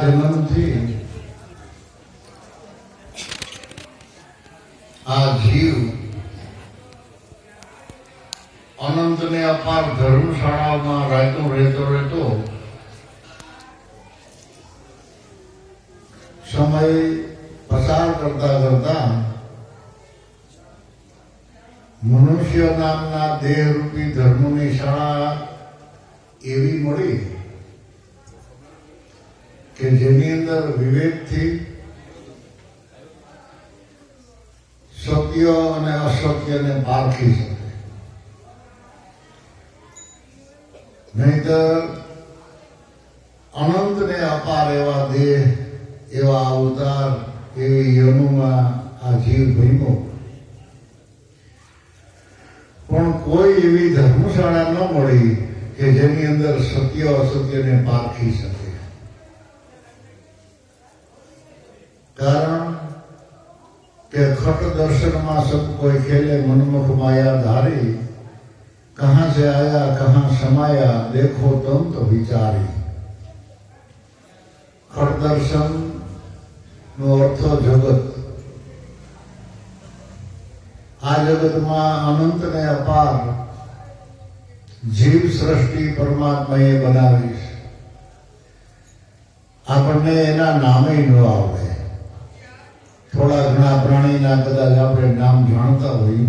જન્મથી આ જીવ અનંતને અપાર ધર્મશાળામાં રહેતો સમય પસાર કરતા મનુષ્ય નામના દેહરૂપી ધર્મની શાળા એવી મળી કે જેની અંદર વિવેકથી સત્ય અને અસત્યને પારખી શકે. નહીતર અનંતને અપાર એવા દેહ, એવા અવતાર, એવી યોનિમાં આ જીવ ભીમો. પણ કોઈ એવી ધર્મશાળા ન મળી કે જેની અંદર સત્ય અસત્યને પારખી શકે. કારણ કે ખટ દર્શનમાં સબ કોઈ ખેલે મનमुख माया धारी, कहाँ से आया कहाँ समाया देखो तंत विचारी. ખટ દર્શન નો અર્થ જગત. આ જગતમાં અનંત ને અપાર જીવ સૃષ્ટિ પરમાત્માએ બનાવી છે. આપણને એના નામે ન આવડે. થોડા ઘણા પ્રાણીના કદાચ આપણે નામ જાણતા હોઈએ,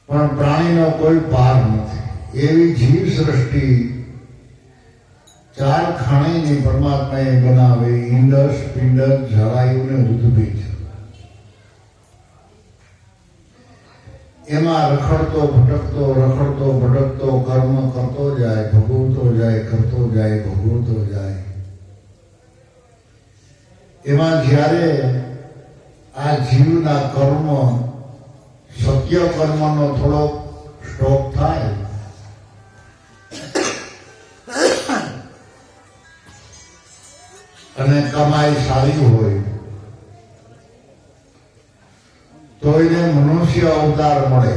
પણ પ્રાણીનો કોઈ પાર નથી. એવી જીવ સૃષ્ટિ ચાર ખાણીની પરમાત્માએ બનાવી: ઈંડસ, પિંડસ, જરાયુ ને ઉદ્ભીજ. એમાં રખડતો ભટકતો કર્મ કરતો જાય, ભોગવતો જાય, કરતો જાય, ભોગવતો જાય. એમાં જ્યારે આ જીવના કર્મ, સત્ય કર્મનો થોડો સ્ટોપ થાય અને કમાઈ સારી હોય તો એને મનુષ્ય અવતાર મળે.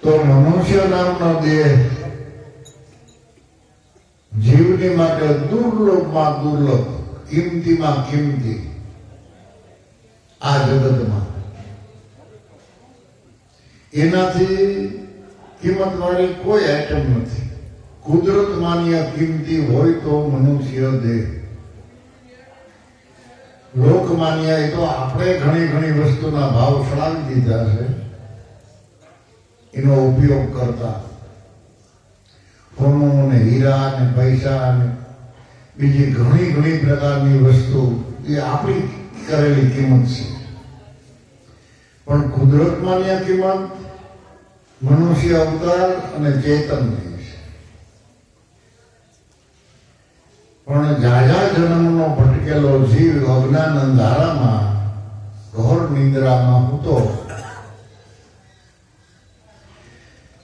તો મનુષ્ય નામનો દેહ જીવની માટે દુર્લભમાં દુર્લભ, કિંમતીમાં કિંમતી. આ જગતમાં એનાથી કિંમત વાળી કોઈ આઈટમ નથી. કુદરત માન્ય કિંમતી હોય તો મનુષ્ય દેહ. લોકમાન્ય એ તો આપણે ઘણી વસ્તુના ભાવ ચડાવી દીધા છે. એનો ઉપયોગ કરતા સોનું ને હીરા ને પૈસા ને બીજી ઘણી પ્રકારની વસ્તુ એ આપણી કરેલી કિંમત છે. પણ કુદરત માન્ય કિંમત મનુષ્ય અવતાર અને ચેતનની છે. પણ જાજા જન્મનો ભટકેલો જીવ અજ્ઞાન અંધારામાં ઘોર નિંદ્રામાં હતો.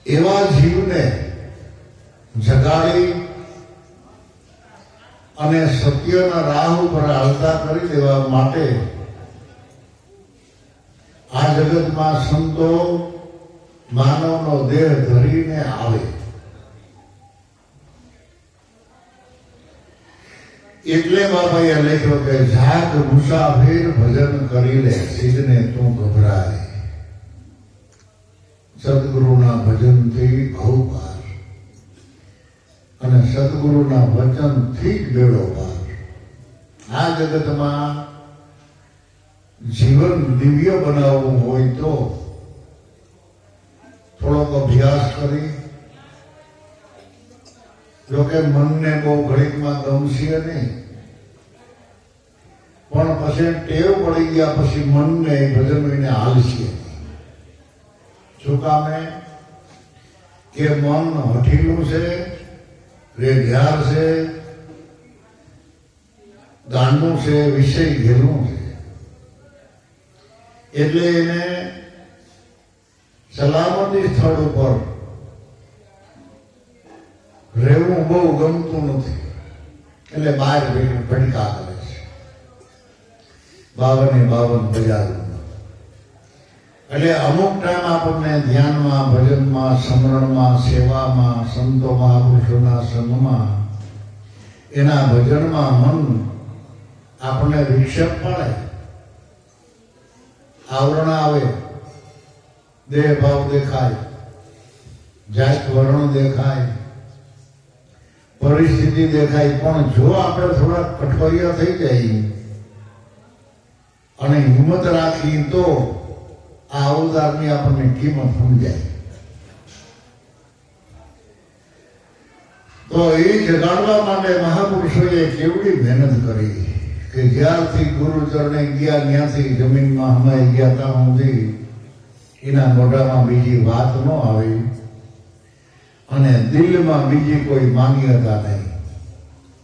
એવા જીવને જગાડી અને સત્યના રાહ ઉપર હાલતા કરી દેવા માટે આ જગતમાં સંતો માનવનો દેહ ધરીને આવે. એટલે બાબાએ લખ્યો કે જાગ મુસાફિર ભજન કરી લે, સિદ્ધને તું ગભરાય. સદગુરુના ભજનથી ભવ પાર અને સદગુરુના વચનથી જ બેડો પાર. આ જગતમાં જીવન દિવ્ય બનાવવું હોય તો થોડોક અભ્યાસ કરી, જોકે મનને બહુ ઘડીકમાં ગમશે નહીં, પણ પછી ટેવ પડી ગયા પછી મનને ભજન વિને હાલશે. શું કામે કે મન હઠીલું છે, રેઢિયાર છે, ગાંડું છે, વિષય ઘેલું છે. એટલે એને સલામતી સ્થળ ઉપર રહેવું બહુ ગમતું નથી. એટલે બહાર ભટકા કરે છે 52 બજારમાં. એટલે અમુક ટાઈમ આપણને ધ્યાનમાં, ભજનમાં, સ્મરણમાં, સેવામાં, સંતો મહાપુરુષોના સંગમાં, એના ભજનમાં મન આપણને વિક્ષેપ પડે, આવરણ આવે, દેહ ભાવ દેખાય, જાત વર્ણ દેખાય, પરિસ્થિતિ દેખાય. પણ જો આપણે થોડા કઠોરિયા થઈ જઈએ અને હિંમત રાખી તો આ અવતારની આપણને કિંમત સમજાય. તો એ જગાડવા માટે મહાપુરુષોએ કેવડી મહેનત કરી કે જ્યારથી ગુરુચરણે ગયા ત્યાંથી જમીનમાં હમાઈ ગયા ત્યાં સુધી એના મોઢામાં બીજી વાત ન આવી અને દિલમાં બીજી કોઈ માન્યતા નહીં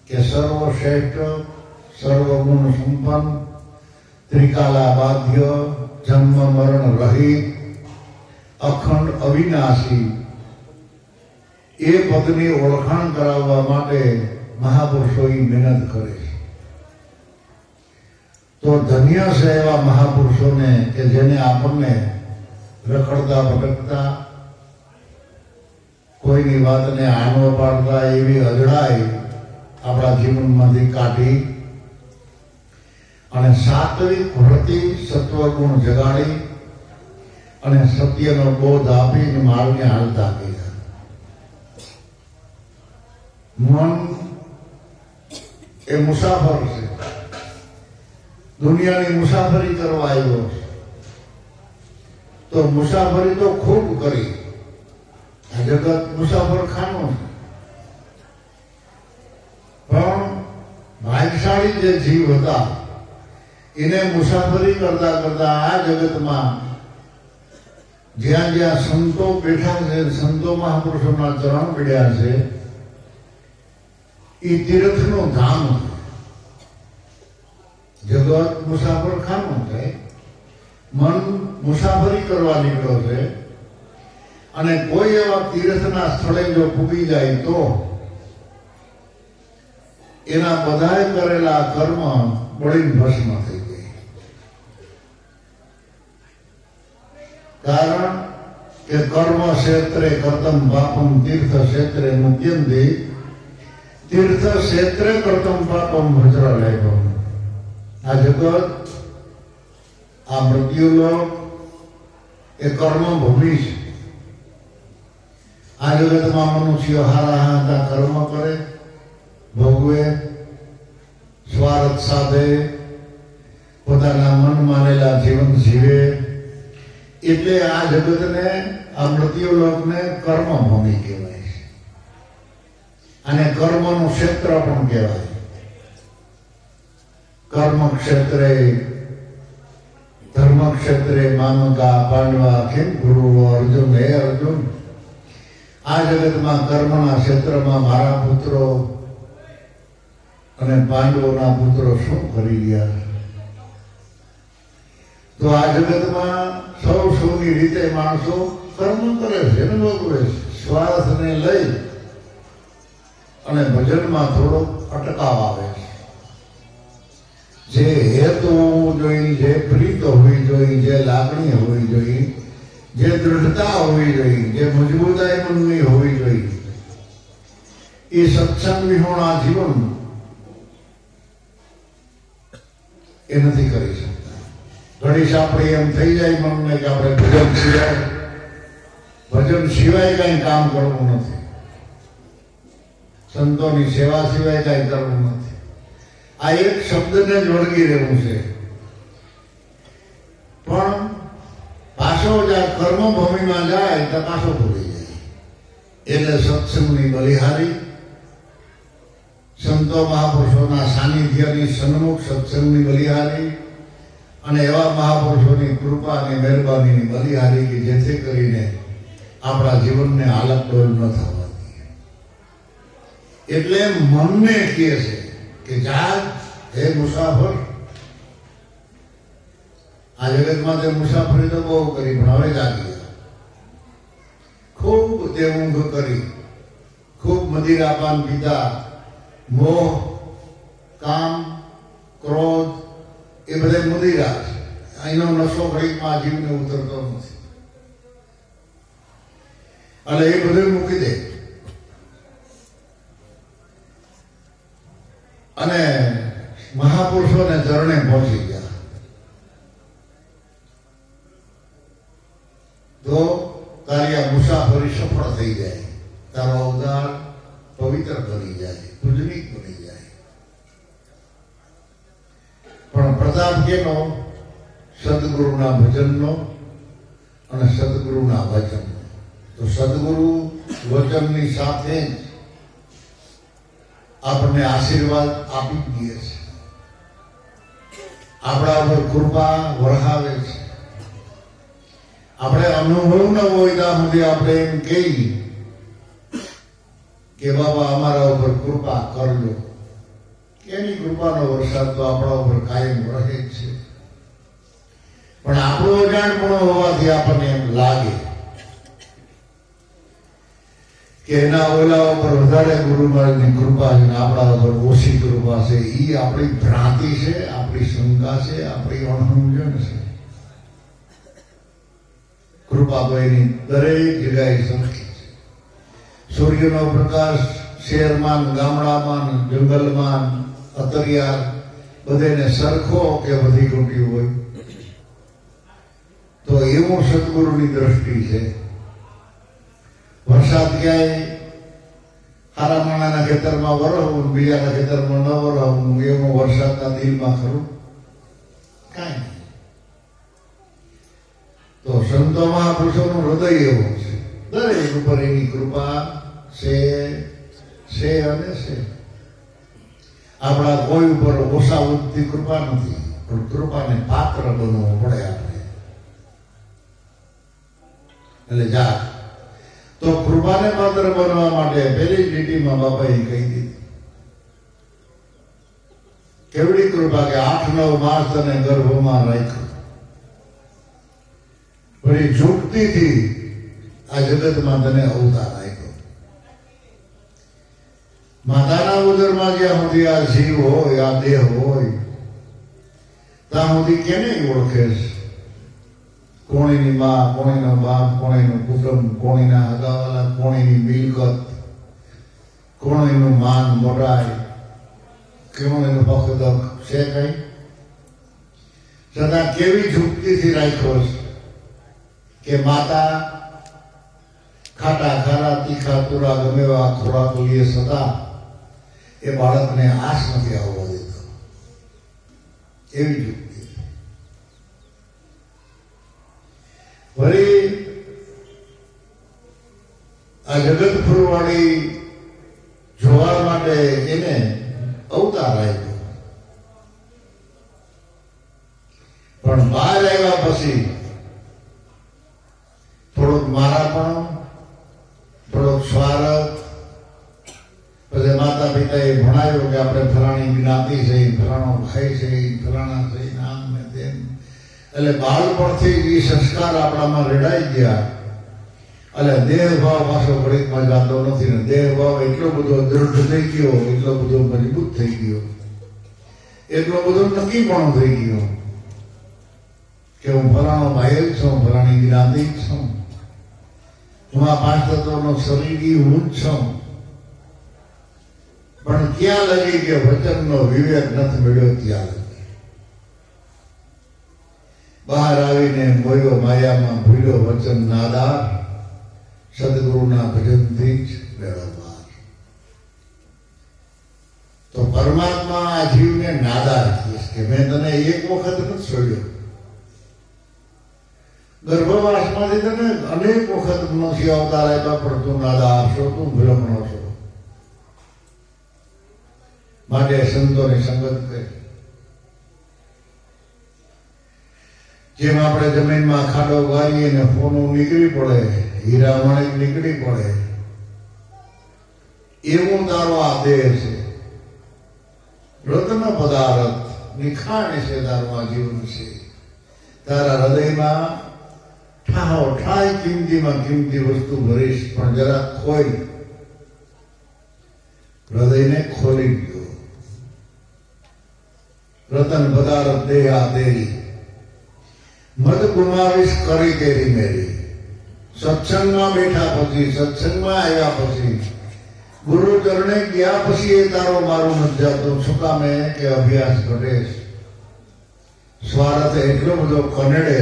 કે સર્વશ્રેષ્ઠ, સર્વગુણ સંપન્ન, ત્રિકાલા બાધ્ય, જન્મ મરણ રહિત, અખંડ અવિનાશી એ પદની ઓળખાણ કરાવવા માટે મહાપુરુષો મહેનત કરે છે. તો ધન્ય છે એવા મહાપુરુષોને કે જેને આપણને રખડતા ભટકતા, કોઈની વાતને આનો પાડતા એવી અજડાઈ આપણા જીવનમાંથી કાઢી અને સાત્વિક વૃત્તિ, સત્વગુણ જગાડી અને સત્યનો બોધ આપીને માર્ગે હાલતા ગયા. મન એ મુસાફર છે, દુનિયાની મુસાફરી કરવા આવ્યો છે. તો મુસાફરી તો ખૂબ કરી, આ જગત મુસાફર ખાનું છે. પણ ભાગ્યશાળી જે જીવ હતા એને મુસાફરી કરતા કરતા આ જગતમાં જ્યાં જ્યાં સંતો બેઠા છે, સંતો મહાપુરુષોના ચરણ પડ્યા છે, એ તીર્થનું ધામ છે. જગત મુસાફર ખાનું છે, મન મુસાફરી કરવા નીકળ્યો છે અને કોઈ એવા તીર્થના સ્થળે જો પૂગી જાય તો એના બધાએ કરેલા કર્મ બળીને ભસ્મ થઈ જાય. કારણ કે કર્મ ક્ષેત્રે કર્તમ પાપમ તીર્થ ક્ષેત્રે મુક્યંતિ, તીર્થ ક્ષેત્રે કર્તમ પાપમ વજ્રલેપમ. આ જગત, આ મૃત્યુલોક એ કર્મ ભૂમિ છે. આ જગતમાં મનુષ્યો હારા હારા કર્મ કરે, ભોગવે, સ્વાર્થ સાધે, પોતાના મન માનેલા જીવન જીવે. એટલે આ જગતને, આ મૃત્યુલોકને કર્મભૂમિ કહેવાય છે અને કર્મનું ક્ષેત્ર પણ કહેવાય. કર્મ ક્ષેત્રે ધર્મ ક્ષેત્રે મામકા પાંડવા કિમ ગુરુ અર્જુન. હે અર્જુન, આ જગતમાં કર્મના ક્ષેત્રમાં મારા પુત્રો અને પાંડવોના પુત્રો શું કરી રહ્યા? તો આ જગતમાં સૌની રીતે માણસો કર્મ કરે છે ને ભોગવે છે. સ્વાર્થને લઈ અને ભજનમાં થોડો અટકાવ આવે છે. જે હેતુ હોવું જોઈએ, જે પ્રીત હોવી જોઈએ, જે લાગણી હોવી જોઈએ, જે દૃઢતા હોવી જોઈએ, જે મજબૂતાઈ મનની હોવી જોઈએ, એ સત્સંગ વિહોણા જીવન એ નથી કરી શકતા. ઘણી આપણે એમ થઈ જાય મનને કે આપણે ભજન સિવાય કઈ કામ કરવું નથી, સંતોની સેવા સિવાય કઈ કરવું નથી. આ એક શબ્દને જ વળગી રહેવું છે. પણ પાછો જ્યાં કર્મભૂમિમાં જાય તો પાછો ભૂલી જાય. એટલે સત્સંગની બલિહારી, સંતો મહાપુરુષોના સાનિધ્યની સન્મુખ સત્સંગની બલિહારી અને એવા મહાપુરુષોની કૃપા અને મહેરબાનીની બલિહારી કે જેથી કરીને આપણા જીવનને આલકડોલ ન થવા દઈએ. એટલે મનને કહે છે કે જાગ હે મુસાફર. આ જગતમાં તે મુસાફરી તો બહુ કરી, પણ હવે જાગી. ખૂબ તે ઊંઘ કરી, ખૂબ મદિરાપાન પીધા, મોહ, કામ, ક્રોધ એ બધા મદિરા છે. અહીંનો નશો ઘડીકમાં જીવને ઉતરતો નથી. અને એ બધું મૂકી દે અને મહાપુરુષોને ચરણે પહોંચી ગયા તો તારી આ મુસાફરી સફળ થઈ જાય, તારો અવતાર પવિત્ર બની જાય, પૂજનીક બની જાય. પણ પ્રતાપ કેનો? સદગુરુના ભજનનો અને સદગુરુના વચનનો. તો સદગુરુ વચનની સાથે જ આપણને આશીર્વાદ આપી દે છે, આપણા ઉપર કૃપા વરસાવે છે. આપણે અનુભવ ન હોય ત્યાં સુધી આપણે એમ કહીએ કે બાબા અમારા ઉપર કૃપા કરજો. એની કૃપાનો વરસાદ તો આપણા ઉપર કાયમ રહે જ છે. પણ આપણો અજાણપણો હોવાથી આપણને એમ લાગે કે એના ઓલા ઉપર વધારે ગુરુ મહારાજની કૃપા છે ને આપણા ઉપર ઓછી કૃપા છે. એ આપણી ભ્રાંતિ છે, આપણી શંકા છે, આપણી અણસમજણ છે. કૃપા તો એની દરેક જગ્યાએ સરખી છે. સૂર્યનો પ્રકાશ શહેરમાં, ગામડામાં, જંગલમાં, અત્રિયા બધાને સરખો કે વધી ઘટ્યું હોય તો એવું સદગુરુની દ્રષ્ટિ છે. વરસાદ ક્યાંય સારા માણાના ખેતરમાં વરહવું, બીજાના ખેતરમાં ન વરહવું, એવું વરસાદના દિલમાં ખરું કાંઈ નહીં. તો સંતો મહાપુરુષોનું હૃદય એવું છે, દરેક ઉપર એની કૃપા છે અને છે. આપણા કોઈ ઉપર ઓછા ઉઠતી કૃપા નથી, પણ કૃપાને પાત્ર બનવું પડે આપણે. એટલે જા તો કૃપાને પાત્ર બનવા માટે પહેલી લીટીમાં બાપાએ કહી દીધી. કેવડી કૃપા કે 8-9 માસ તને ગર્ભમાં રાખ્યો, વળી ઝૂંકતીથી આ જગતમાં તને અવતાર આપ્યો. માતાના ઉદરમાં જ્યાં સુધી આ જીવ હોય, આ દેહ હોય, ત્યાં સુધી કેને ઓળખે છે? કોણીની માં, કોણીનો બાપ, કોણીનું કુટુંબ, કોણીના હગાવાલા, કોણીની મિલકત, કોણીનું માન મોટાઈ, કોણીનું પખદક છે કઈ? છતાં કેવી ઝૂંકતીથી રાખ્યો છે કે માતા ખાટા ખારા તીખા તુરા ગમે એવા ખોરાક લઈએ છતાં એ બાળકને આશ નથી આવવા દેતો. એવી ઝૂંકતી. વળી આ જગત ફરવાળી જોવા માટે એને અવતાર આપ્યો. પણ બહાર આવ્યા પછી થોડોક મારાપણો, થોડોક સ્વાર્થ, પછી માતા પિતાએ ભણાવ્યો કે આપણે ફલાણી જ્ઞાતિ છે, ફલાણો ભાઈ છે, ફલાણા છે, નામ ને તેમ. એટલે બાળપણથી એ સંસ્કાર આપણામાં રેડાઈ ગયા. એટલે દેહભાવ પાછો ઘડીકમાં જાતો નથી ને દેહભાવ એટલો બધો દૃઢ થઈ ગયો, એટલો બધો મજબૂત થઈ ગયો, એટલો બધો નક્કીપણો થઈ ગયો કે હું ફલાણો ભાઈ જ છું, ફલાણી જ્ઞાતિ જ છું, હું આ 5 તત્વોનો શરીરી હું જ છું. પણ ક્યાં લગી કે વચનનો વિવેક નથી મળ્યો ત્યાં લગી. બહાર આવીને મોયો માયામાં ભૂલ્યો વચન નાદાર, સદગુરુના ભજનથી જ મેળવવા. તો પરમાત્મા આ જીવને નાદાર કહીશ કે મેં તને એક વખત નથી છોડ્યો, ગર્ભવાસમાંથી તને અનેક વખત મનુષ્ય અવતાર આપ્યા, પણ તું નાદાર છો, તું ભ્રમણો છો. માટે સંતોની સંગત કરી. જેમ આપણે જમીનમાં ખાડો વારીએ ને સોનું નીકળી પડે, હીરા માણેક નીકળી પડે, એવું તારો આ દેહ છે. રત્ન પદાર્થ નિખાણે છે તારું આ જીવન છે. તારા હૃદયમાં ઠાહો ઠાય કિંમતીમાં કિંમતી વસ્તુ ભરીશ, પણ જરા ખોઈ હૃદયને ખોલી ગયો. રતન પદાર્થ દેહ આ દેરી મત ગુમાવીશ કરી તેરી મેરી. સત્સંગમાં બેઠા પછી, સત્સંગમાં આવ્યા પછી, ગુરુ ચરણે ગયા પછી એ તારો મારું નથી જાતું. શું કામે કે અભ્યાસ ઘટે છે, સ્વાર્થ એટલો બધો કનડે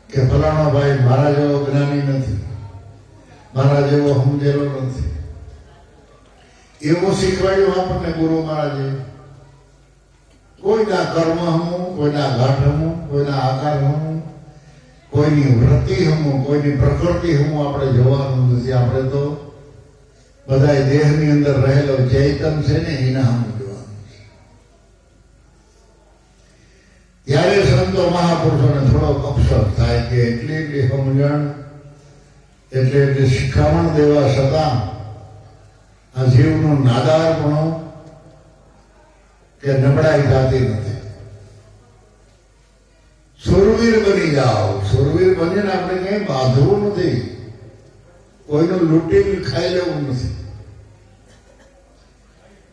કે ફલાણો ભાઈ મારા જેવો જ્ઞાની નથી, મારા જેવો સમજેલો નથી. એવું શીખવાડ્યું આપણને ગુરુ મહારાજે. કોઈના કર્મ હમું, કોઈના ઘાટ હમું, કોઈના આકાર હમું, કોઈની વૃત્તિ હમું, કોઈની પ્રકૃતિ હમું આપણે જોવાનું નથી. આપણે તો બધા દેહની અંદર રહેલો ચૈતન છે ને એના હમું જોવાનું છે. ત્યારે સંતો મહાપુરુષોને થોડોક અવસર થાય કે એટલી સમજણ, એટલી શિખામણ દેવા છતાં આ જીવનું નાદારપણું કે નબળાઈ થતી નથી. સુરવીર બની જાઓ. સુરવીર બનીને આપણે ક્યાંય બાંધવું નથી, કોઈનું લૂંટી ખાઈ લેવું નથી,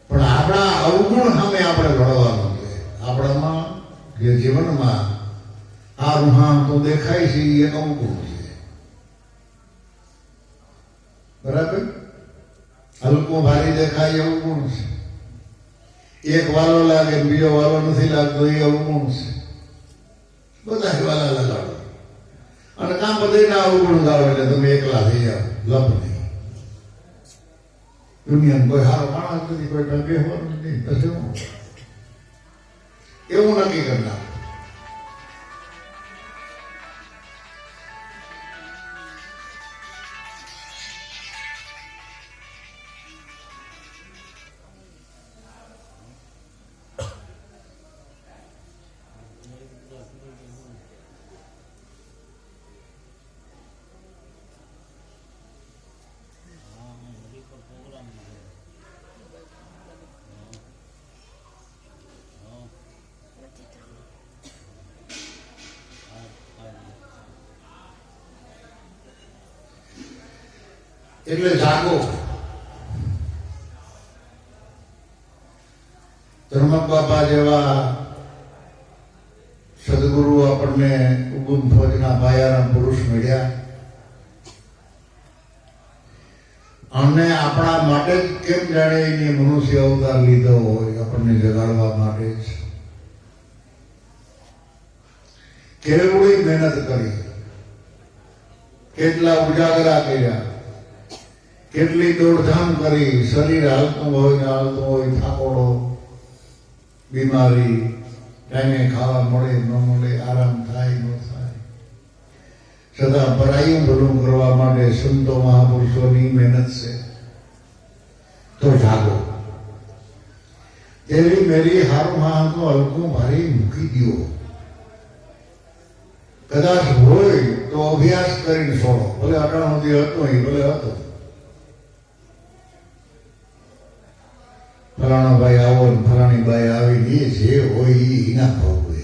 પણ આપણા અવગુણ સામે આપણે લડવાનું છે. આપણામાં જે જીવનમાં આ રૂહાન તો દેખાય છે એ અવગુણ છે. બરાબર? હલકું ભારી દેખાય એવું ગુણ છે. એક વાલો લાગે બીજો વાલો નથી લાગતો એ અવગુણ છે. બધા વાલા લગાડો અને કામ બધાના અવગુણ ગાવ એટલે તમે એકલા થઈ જાઓ. લપ નહીં. દુનિયામાં કોઈ સારો માણસ નથી, કોઈ બેહવાનું નથી. પછી એવું નક્કી કરનાર. એટલે જાગો. ધર્મક બાપા જેવા સદગુરુ આપણને ઉગુમ ફોજના પાયાના પુરુષ મળ્યા અને આપણા માટે જ કેમ જાણે એને મનુષ્ય અવતાર લીધો હોય, આપણને જગાડવા માટે જ. કેવડી મહેનત કરી, કેટલા ઉજાગરા કર્યા, કેટલી દોડધામ કરી. શરીર હાલતું હોય ને હાલતું હોય, થાકોડો, બીમારી, ટાઈમે ખાવા મળે ન મળે, આરામ થાય ન થાય, છતાં પરાયું ભલું કરવા માટે સંતો મહાપુરુષોની મહેનત છે. તો જાગો. એવી મેરી હારું હાથનું હલકું ભારી મૂકી દો. કદાચ હોય તો અભ્યાસ કરીને છોડો. ભલે અટાણ સુધી હતો એ ભલે હતો. ફલાણો ભાઈ આવો ને ફલાણી બાઈ આવી, એ જે હોય એ ના ભોગવે.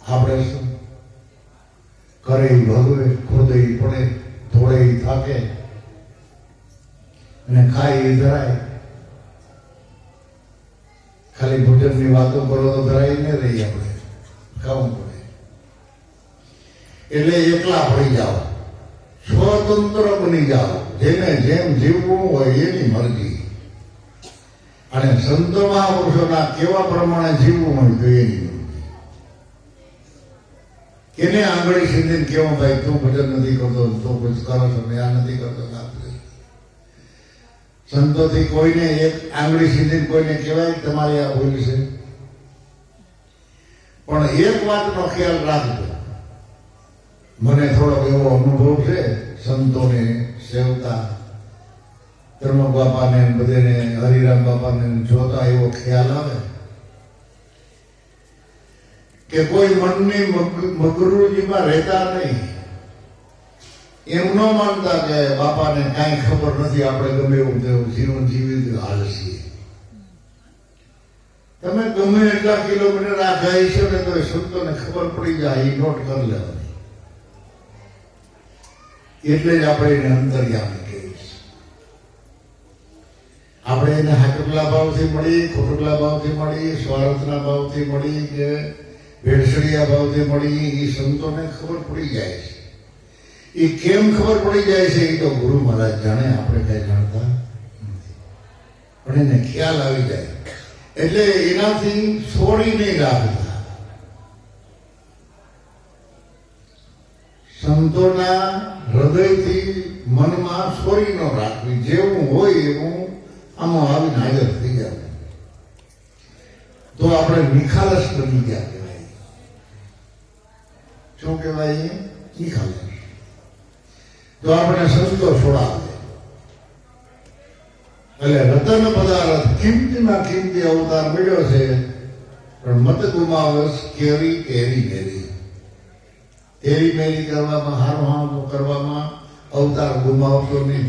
આપણે શું કરે ભોગવે, ખોદે પડે, થોડે થાકે અને ખાઈ ધરાય. ખાલી ભોજનની વાતો કરો તો ધરાઈ ન રહી, આપણે ખાવું પડે. એટલે એકલા પડી જાઓ, સ્વતંત્ર બની જાઓ. જેને જેમ જીવવું હોય એની મરજી. અને સંતો મહાપુરુષોના કેવા પ્રમાણે જીવવું હોય તો એની મરજી. એને આંગળી સીધીને કેવું ભાઈ તું ભજન નથી કરતો, તું કુછ કરો છો ને આ નથી કરતો. સંતોથી કોઈને એક આંગળી સીધીને કોઈને કહેવાય તમારી આ ભૂલ છે. પણ એક વાતનો ખ્યાલ રાખજો. મને થોડોક એવો અનુભવ છે સંતોને સેવતા, ધર્મક બાપાને બધેને, હરિરામ બાપાને જોતા એવો ખ્યાલ આવે કે કોઈ મનની મગરૂજીમાં રહેતા નહીં. એમ ન માનતા કે બાપાને કાંઈ ખબર નથી, આપણે ગમે એવું તેવું જીવન જીવી હાલ છીએ. તમે ગમે એટલા કિલોમીટર આ જાય છે ને તો સંતોને ખબર પડી જાય, એ નોટ કરી લેવાની. એટલે જ આપણે એને અંતર્યામી કહીએ છીએ. આપણે એને હાકટલા ભાવથી મળી, ખોટકલા ભાવથી મળી, સ્વાર્થના ભાવથી મળી કે ભેળસડિયા ભાવથી મળી, એ સંતોને ખબર પડી જાય છે. એ કેમ ખબર પડી જાય છે એ તો ગુરુ મહારાજ જાણે, આપણે કઈ જાણતા નથી. પણ એને ખ્યાલ આવી જાય એટલે એનાથી છોડી નહીં રાખતા. સંતોના હૃદયથી મનમાં છોડી ન રાખવી. જેવું હોય એવું આમાં આવીને હાજર થઈ જાય તો આપણે નિખાલસ બની ગયા કહેવાય. શું કહેવાય? નિખાલસ. તો આપણે સંતો છોડાવે. એટલે રતન પદાર્થ કિંમતીમાં કિંમતી અવતાર મળ્યો છે, પણ મત ગુમાવસ કેરી કેરી મેરી. તેરી મેરી કરવામાં, હારું હારું કરવામાં અવતાર ગુમાવતો નહીં.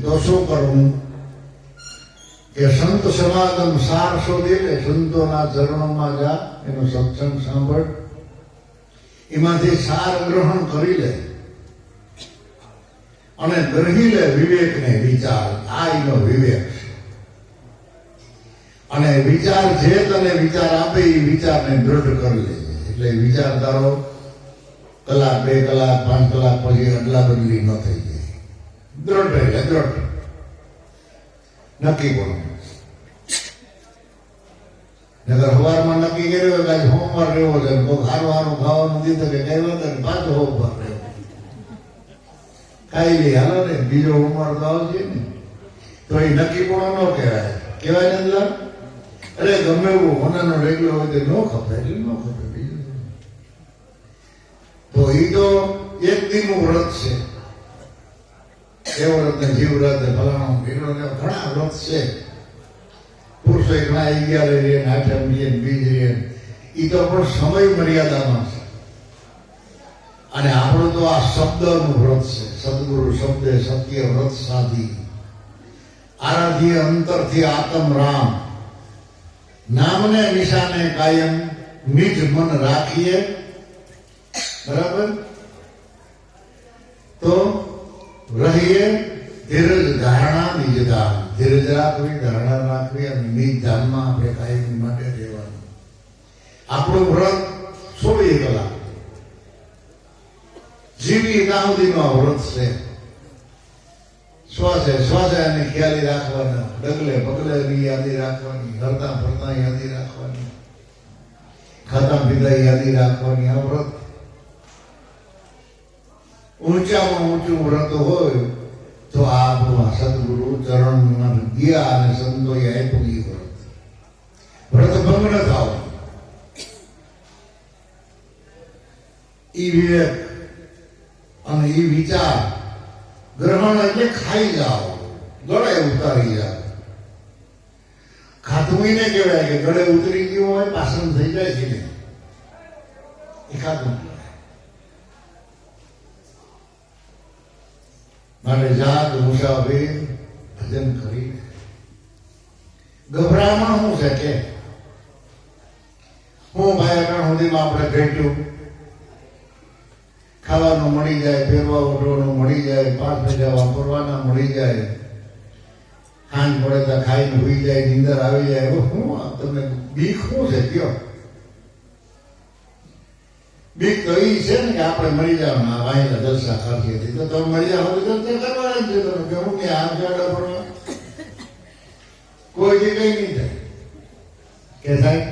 તો શું કરવું કે સંત સમાગમ સાર શોધી લે, સંતોના ચરણોમાં જા, એનો સત્સંગ સાંભળ, એમાંથી સાર ગ્રહણ કરી લે અને ગ્રહી લે વિવેકને વિચાર. આ એનો વિવેક છે. અને વિચાર જે તને વિચાર આપે એ વિચારને દ્રઢ કરી લે. એટલે વિચાર તારો કલાક, 2 કલાક, 5 કલાક પછી અદલા બદલી ન થઈ જાય. દ્રઢ એટલે દ્રઢ નક્કી પણ. નગર સવારમાં નક્કી કર્યું કે આજે સોમવાર રહેવો છે, કોઈ સારું સારું ખાવાનું દીધું કે કઈ વાત ને પાછો સોમવાર રહેવો. ખાઈ લઈ હાલો ને, બીજો સોમવાર તો આવશે ને. તો એ નક્કી પણ ન કહેવાય. કહેવાય ને અંદર અરે ગમે એવું હોનાનો રેગલો હોય તો ન ખપે, એટલે ન ખપે. બીજું તો એ તો એક દિનનું વ્રત છે. એ વ્રત ને જીવ વ્રત ને ફલાણું ઘણા વ્રત છે. પુરુષો ઘણા 11 રહે, 8 રહે, 20 રહે. એ તો પણ સમય મર્યાદામાં છે. અને આપણું તો આ શબ્દનું વ્રત છે. સદગુરુ શબ્દે સત્ય વ્રત સાધી, આરાધ્ય અંતરથી આત્મ રામ, નામને નિશાને કાયમ નિજ મન રાખીએ. બરાબર? તો રહીએ ધીરજ ધારણા નિજ ધામ. ધીરજ રાખવી, ધારણા રાખવી અને નિજ ધામમાં આપણે કાયમ માટે રહેવાનું. આપણું વ્રત 16 કલાક જીવી ત્યાં સુધીનો વ્રત છે. શ્વાસે શ્વાસે એને ખ્યાલી રાખવાના, ડગલે પગલે યાદી રાખવાની, હરતા ફરતા યાદી રાખવાની, ખાતા પીતા યાદી રાખવાની. આ વ્રત ઊંચામાં ઊંચું વ્રત હોય તો આ સદગુરુ ચરણમાં ગયા અને સંતોએ આપ્યું એ વ્રત. વ્રત ભંગ ન થાવ. ઈ વિવેક અને ઈ વિચાર ગ્રહણ એટલે ખાઈ જાઓ, ગળે ઉતારી જાઓ. ખાધું એને કહેવાય કે ગળે ઉતરી ગયું હોય, પાસન થઈ જાય છે ને, એ ખાધું. માટે જાગ મુસાફિર ભજન કરી. ગભરામણ શું છે કે હું ભાઈ અટાણ સુધીમાં આપણે ઘટ્યું, ખાવાનું મળી જાય, પહેરવા ઓઢવાનું મળી જાય, 5 પૈસા વાપરવાના મળી જાય, હાંજ પડે તો ખાઈને હોઈ જાય, નીંદર આવી જાય. હું તમને બીક શું છે કયો? બીક તો એ છે ને કે આપણે મરી જવાના, વાયલા જલસા કરતી હતી તો તમે મરી જાવ તો જલસા કરવાના જ છે. તમે કે હું કે આમ જાડા પડવા કોઈથી કઈ નહીં થાય કે થાય.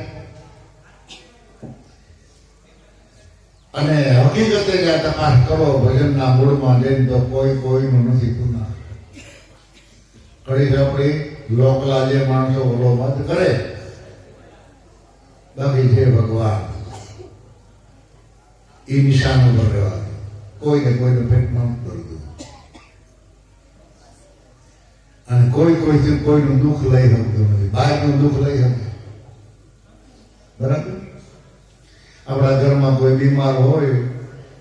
અને હકીકતે જે તપાસ કરો ભજનના મૂળમાં જઈને તો કોઈ કોઈનું નથી પુના. ઘડી આપણી લોકલા જે માણસો ઓલો મત કરે, બાકી છે ભગવાન એ નિશાન ઉપર રહેવાનું. કોઈને કોઈને પેટમાં કરતું અને કોઈથી કોઈનું દુઃખ લઈ શકતું નથી. બહારનું દુઃખ લઈ શકે. બરાબર? આપણા ઘરમાં કોઈ બીમાર હોય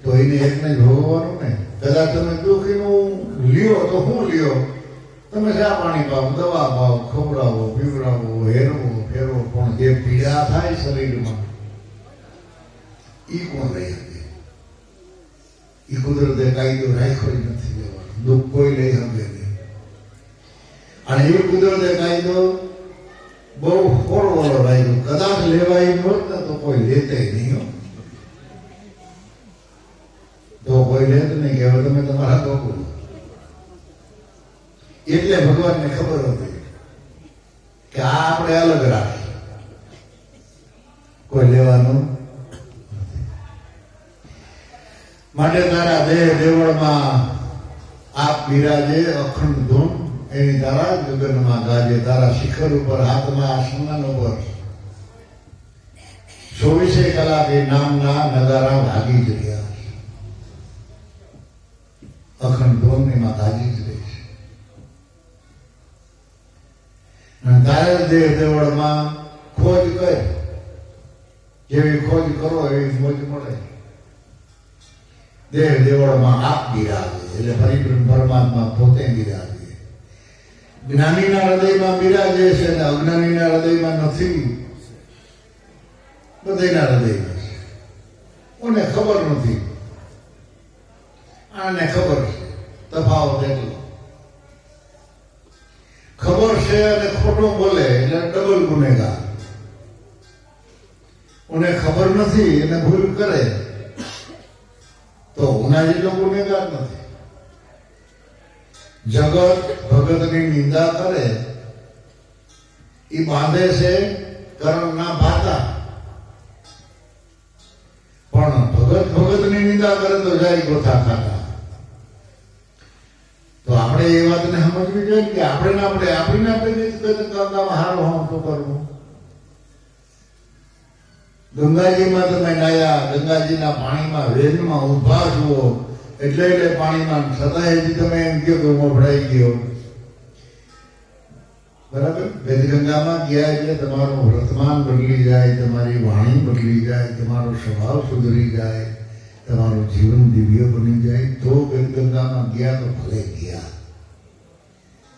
તો એને એકને જ ભોગવવાનું ને. કદાચ તમે દુઃખીનું લ્યો તો શું લ્યો? તમે ચા પાણી પાવો, દવા પાવો, ખવડાવો, પીવડાવો, હેરવો ફેરવો, પણ જે પીડા થાય શરીરમાં એ કોણ લઈ શકે? એ કુદરતે કાયદો રાખ્યો જ નથી દેવાનો. દુઃખ કોઈ લઈ શકે નહીં. અને એ કુદરતે કાયદો બહુ ફોરવર્ડ રાખ્યો. કદાચ લેવાય હોત ને તો કોઈ લેતે નહીં હો. તો કોઈ લેત નહીં કે હવે તમે તમારા ગોકુલ. એટલે ભગવાનને ખબર હતી કે આ આપણે અલગ રાખીએ, કોઈ લેવાનું નથી. માટે તારા દેહ દેવળમાં આપ બિરાજે અખંડ ધૂમ એની તારા ગગનમાં ગાજે. તારા શિખર ઉપર હાથમાં આસમાન ઉપર 24 કલાકે નામના નગારા ભાગી જ રહ્યા છે. અખંડ ધૂમની માં ગાજી જ રહી છે. અને તારા દેહ દેવળમાં ખોજ કર, જેવી ખોજ કરો એવી મોજ મળે. દેહ દેવળમાં આપ બિરાજે એટલે પરિબ્રહ્મ પરમાત્મા પોતે બિરાજે. જ્ઞાનીના હૃદયમાં બિરાજે છે ને અજ્ઞાનીના હૃદયમાં નથી. બધાના હૃદયમાં છે. કોને ખબર નથી, આને ખબર છે. તફાવત એટલો. ખબર છે અને ખોટું બોલે એટલે ડબલ ગુનેગાર. કોને ખબર નથી એને ભૂલ કરે તો ઉના જેટલો ગુનેગાર નથી. જગત ભગતની નિંદા કરે એ બાંધે છે કર્મના ભાતા, પણ ભગતની નિંદા કરે તો જાય ગોથા ખાતા. તો આપણે એ વાતને સમજવી જોઈએ કે આપણે હારો હું તો કરવું. ગંગાજીમાં તમે નાયા, ગંગાજીના પાણીમાં વેદમાં ઉભા જુઓ એટલે પાણીમાં છતાં હજી તમે એમ કહો કે હું ભરાઈ ગયો. બરાબર? વેદગંગામાં ગયા એટલે તમારું વર્તમાન બદલી જાય, તમારી વાણી બદલી જાય, તમારો સ્વભાવ સુધરી જાય, તમારું જીવન દિવ્ય બની જાય. તો વેદગંગામાં ગયા તો ભલે ગયા,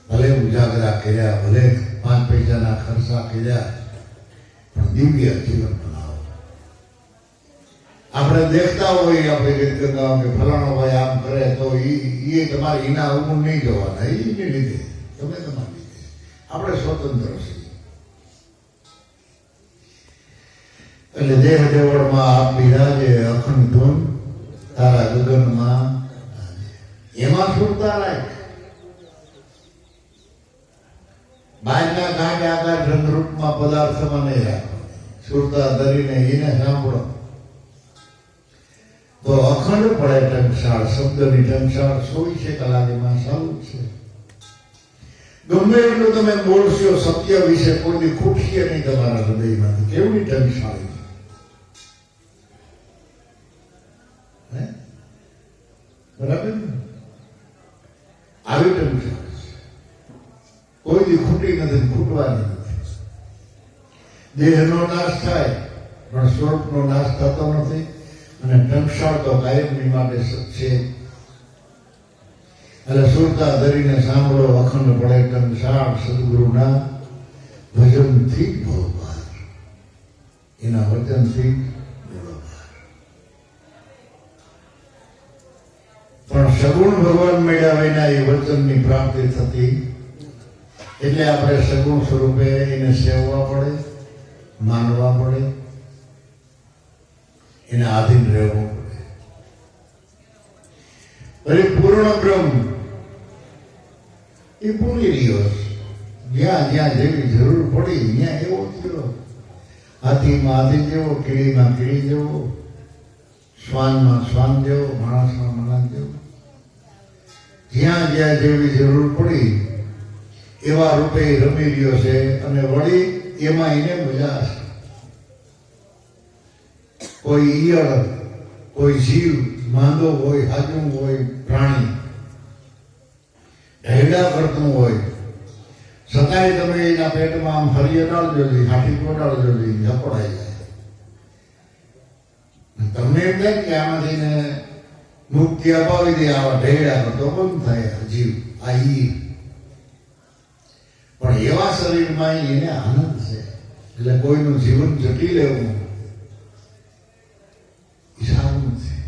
ભલે ઉજાગરા કર્યા, ભલે 5 પૈસાના ખર્ચા કર્યા, પણ દિવ્ય જીવન બનાવો. આપણે દેખતા હોય આપણે વેદગંગામાં કે ફલાણો ભાઈ આમ કરે તો એ તમારે એના અવગુણ નહીં જોવાના. એને લીધે તમે તમારી લીધે આપણે સ્વતંત્ર છીએ. એટલે દેહ દેવળમાં આપ બિરાજે અખંડ ધૂન તારા ગગનમાં એમાં સુરતા રાખ. બહારના કાંઠે આકાર રંગરૂપમાં પદાર્થમાં નહીં રાખો. સુરતા ધરીને એને સાંભળો તો અખંડ પડે ટંકશાળ. શબ્દની ટંકશાળ 24 કલાકમાં ચાલુ છે. ગમે એટલું તમે બોલશો સત્ય વિશે કોઈ ખૂટશે નહીં તમારા હૃદયમાંથી. કેવડી ટંકશાળી બરાબર ને? આવી ટંકશાળ કોઈ દી ખૂટી નથી, ખૂટવાની નથી. દેહનો નાશ થાય પણ સ્વરૂપનો નાશ થતો નથી. અને ટંકશાળ તો કાયમની માટે છે. એટલે સુરતા ધરીને સાંભળો અખંડ પડે ટંકશાળ. સદગુરુના ભજનથી ભવભાર, એના વચનથી ભવભાર. પણ સગુણ ભગવાન મળ્યા વિના એ વચનની પ્રાપ્તિ થતી. એટલે આપણે સગુણ સ્વરૂપે એને સેવવા પડે, માનવા પડે, એને આધીન રહેવું પડે. પરિપૂર્ણ બ્રહ્મ એ પૂરી રહ્યો છે. જ્યાં જ્યાં જેવી જરૂર પડી ત્યાં એવો થયો. હાથીમાં હાથી જેવો, કીડીમાં કીડી જેવો, શ્વાનમાં શ્વાન જેવો, માણસમાં માણસ જેવો. જ્યાં જ્યાં જેવી જરૂર પડી એવા રૂપે રમી રહ્યો છે. અને વળી એમાં એને મજા છે. કોઈ ઈયળ, કોઈ જીવ માંદો હોય, હાજું હોય, પ્રાણી ઢેડા કરતું હોય, છતાંય તમે એના પેટમાં આમ હરિય ડાળજો, હાથી કોડાળજો, ઝપડાઈ જાય. તમને એમ થાય કે આમાંથી મુક્તિ અપાવી દે, આવા ઢેડા કરતો બંધ થાય જીવ. આ ઈ પણ એવા શરીરમાં એને આનંદ છે. એટલે કોઈનું જીવન જટી લેવું સારું નથી.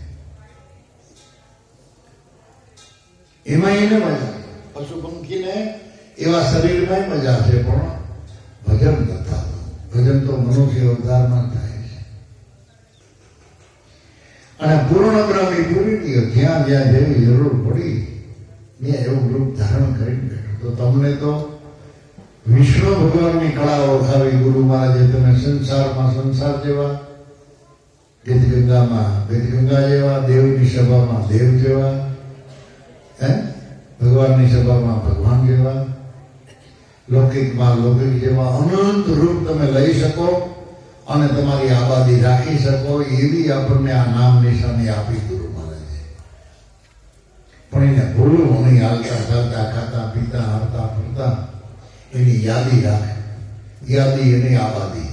એમાં એને મજા. પશુ પંખીને એવા શરીરમાં મજા છે, પણ ભજન ન થતું. ભજન તો મનુષ્ય અવતારમાં થાય છે. અને પૂર્ણ બ્રહ્મી પૂરી ગયો, જ્યાં જ્યાં જેવી જરૂર પડી ત્યાં એવું રૂપ ધારણ કરીને બેઠો. તો તમને તો વિષ્ણુ ભગવાનની કળા ઓળખાવી ગુરુ મહારાજે. તમે સંસારમાં સંસાર જેવા, ગીતગંગામાં ગીતગંગા જેવા, દેવની સભામાં દેવ જેવા, ભગવાનની સભામાં ભગવાન જેવા, લૌકિકમાં લૌકિક જેવા અનંત રૂપ તમે લઈ શકો અને તમારી આબાદી રાખી શકો, એવી આપણને આ નામ નિશાની આપી ગુરુ મહારાજે. પણ એને ભૂલવું નહીં. હાલતા ચાલતા ખાતા પીતા હરતા ફરતા એની યાદી રાખે. યાદી એની આબાદી.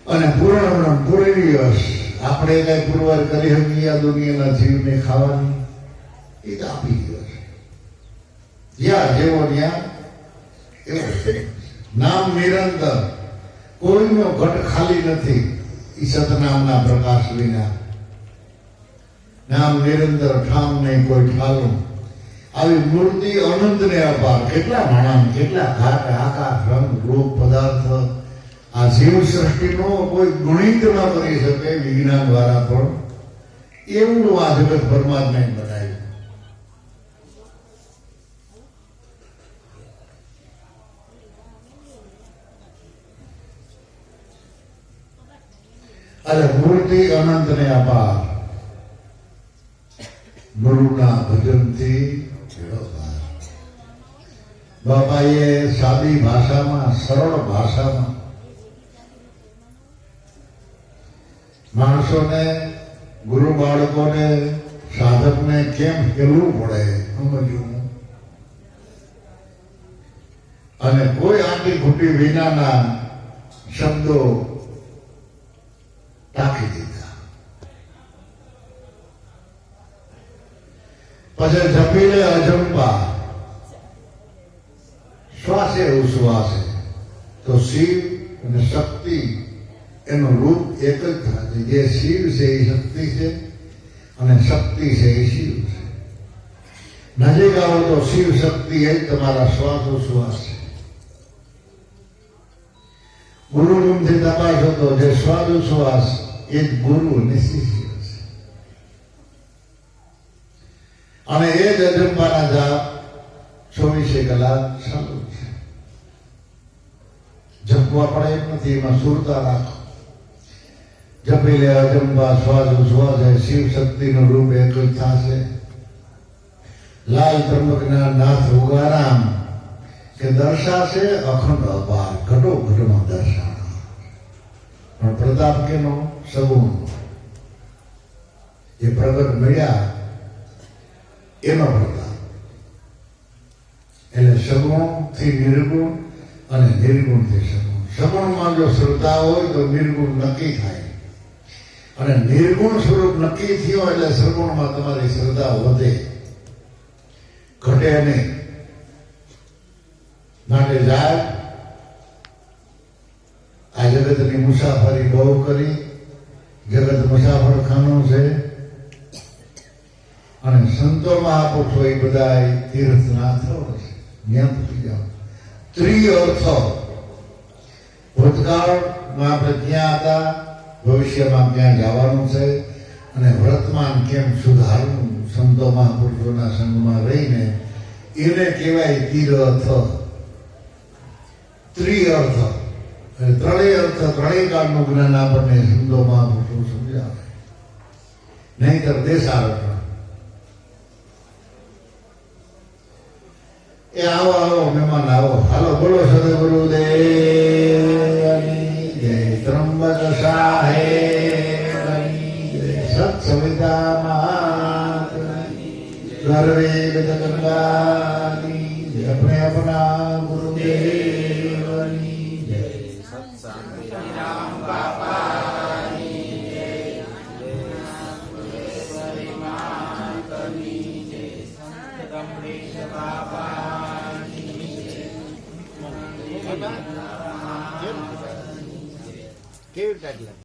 અને પૂર્ણ પૂરી દિવસ આપણે કઈ પુરવાર કરી શકીએ આ દુનિયાના જીવને ખાવાની, એ તો આપી ગયો છે. જ્યાં જેવો ત્યાં એવો. નામ નિરંતર, કોઈનો ઘટ ખાલી નથી એ સતનામના પ્રકાશ વિના. નામ નિરંતર, ઠામ નહીં કોઈ ઠાલું. આવી મૂર્તિ અનંતને અપાર. કેટલા માણસ, કેટલા ઘાટ, આકાર, રંગ, રૂપ, પદાર્થ. આ જીવ સૃષ્ટિનો કોઈ ગણિત ન કરી શકે વિજ્ઞાન દ્વારા, પણ એવું આ જગત પરમાત્માએ બનાવ્યું. અરે મૂર્તિ અનંતને અપાર. ગુરુના ભજનથી બાપાએ સાદી ભાષામાં, સરળ ભાષામાં માણસોને, ગુરુ બાળકોને, સાધકને કેમ કેવું પડે સમજવું, અને કોઈ આંટી ઘૂંટી વિનાના શબ્દો ટાંકી દીધા. પછી જપી લે અજંપા, શ્વાસે ઉશ્વાસે. તો શિવ અને શક્તિ એનું રૂપ એક જ થાય. જે શિવ છે એ શક્તિ છે, અને શક્તિ છે એ શિવ છે. નજીક આવો તો શિવ શક્તિ એ જ તમારા શ્વાસોશ્વાસ છે. ગુરુરૂમથી તપાસો તો જે શ્વાસોશ્વાસ એ જ ગુરુ અને શિષ્ય છે. અને એ જ અજંપાના જાપ 24 કલાક ચાલુ છે. જપવા પડે એમ નથી, એમાં સુરતા રાખો. જપી લે અજંપા, શ્વાસોશ્વાસ, શિવ શક્તિનું રૂપ એક જ થશે. લાલ ત્રંબકના નાથ ઉગારામ કે દર્શાશે અખંડ અપાર, ઘટો ઘટમાં દર્શાણ. પણ પ્રતાપ કેનો? સગુણ. જે પ્રગટ મળ્યા એનો પ્રતાપ. એટલે સગુણ થી નિર્ગુણ અને નિર્ગુણ થી સગુણ. સગુણમાં જો શ્રદ્ધા હોય તો નિર્ગુણ નક્કી થાય, અને નિર્ગુણ સ્વરૂપ નક્કી થયો એટલે સગુણમાં તમારી શ્રદ્ધા વધે, ઘટે નહીં. માટે જાય આ જગતની મુસાફરી બહુ કરી. જગત મુસાફરખાનું છે, અને સંતો મહાપુરુષો એ બધા તીર્થનાથો છે. ત્યાં પૂછી જાઓ. ત્રિઅર્થ. ભૂતકાળમાં આપણે ક્યાં હતા, ભવિષ્યમાં ક્યાં જવાનું છે, અને વર્તમાન કેમ સુધારવું. સંતો મહાપુરુષોના સંગમાં રહીને એને કહેવાય તીર્થ. ત્રિઅર્થ. ત્રણેય અર્થ, ત્રણેય કાળનું જ્ઞાન આપણને સંતો મહાપુરુષો સમજાવે, નહીંતર દેશાર્થ. એ આવો આવો મહેમાન આવો. હાલો બોલો સદગુરુદેવની જય. ત્રંબક સાહેબની જય. સત્સવિતા મહાત્માની જય. ગરવે ગંગાની જય. આપણે આપણા ગુરુદેવની જય. સત્સંગરામ બાપાની જય. સુરેશ્વરી માતની જય. સંતમરીશ બાપા કેવી રીતે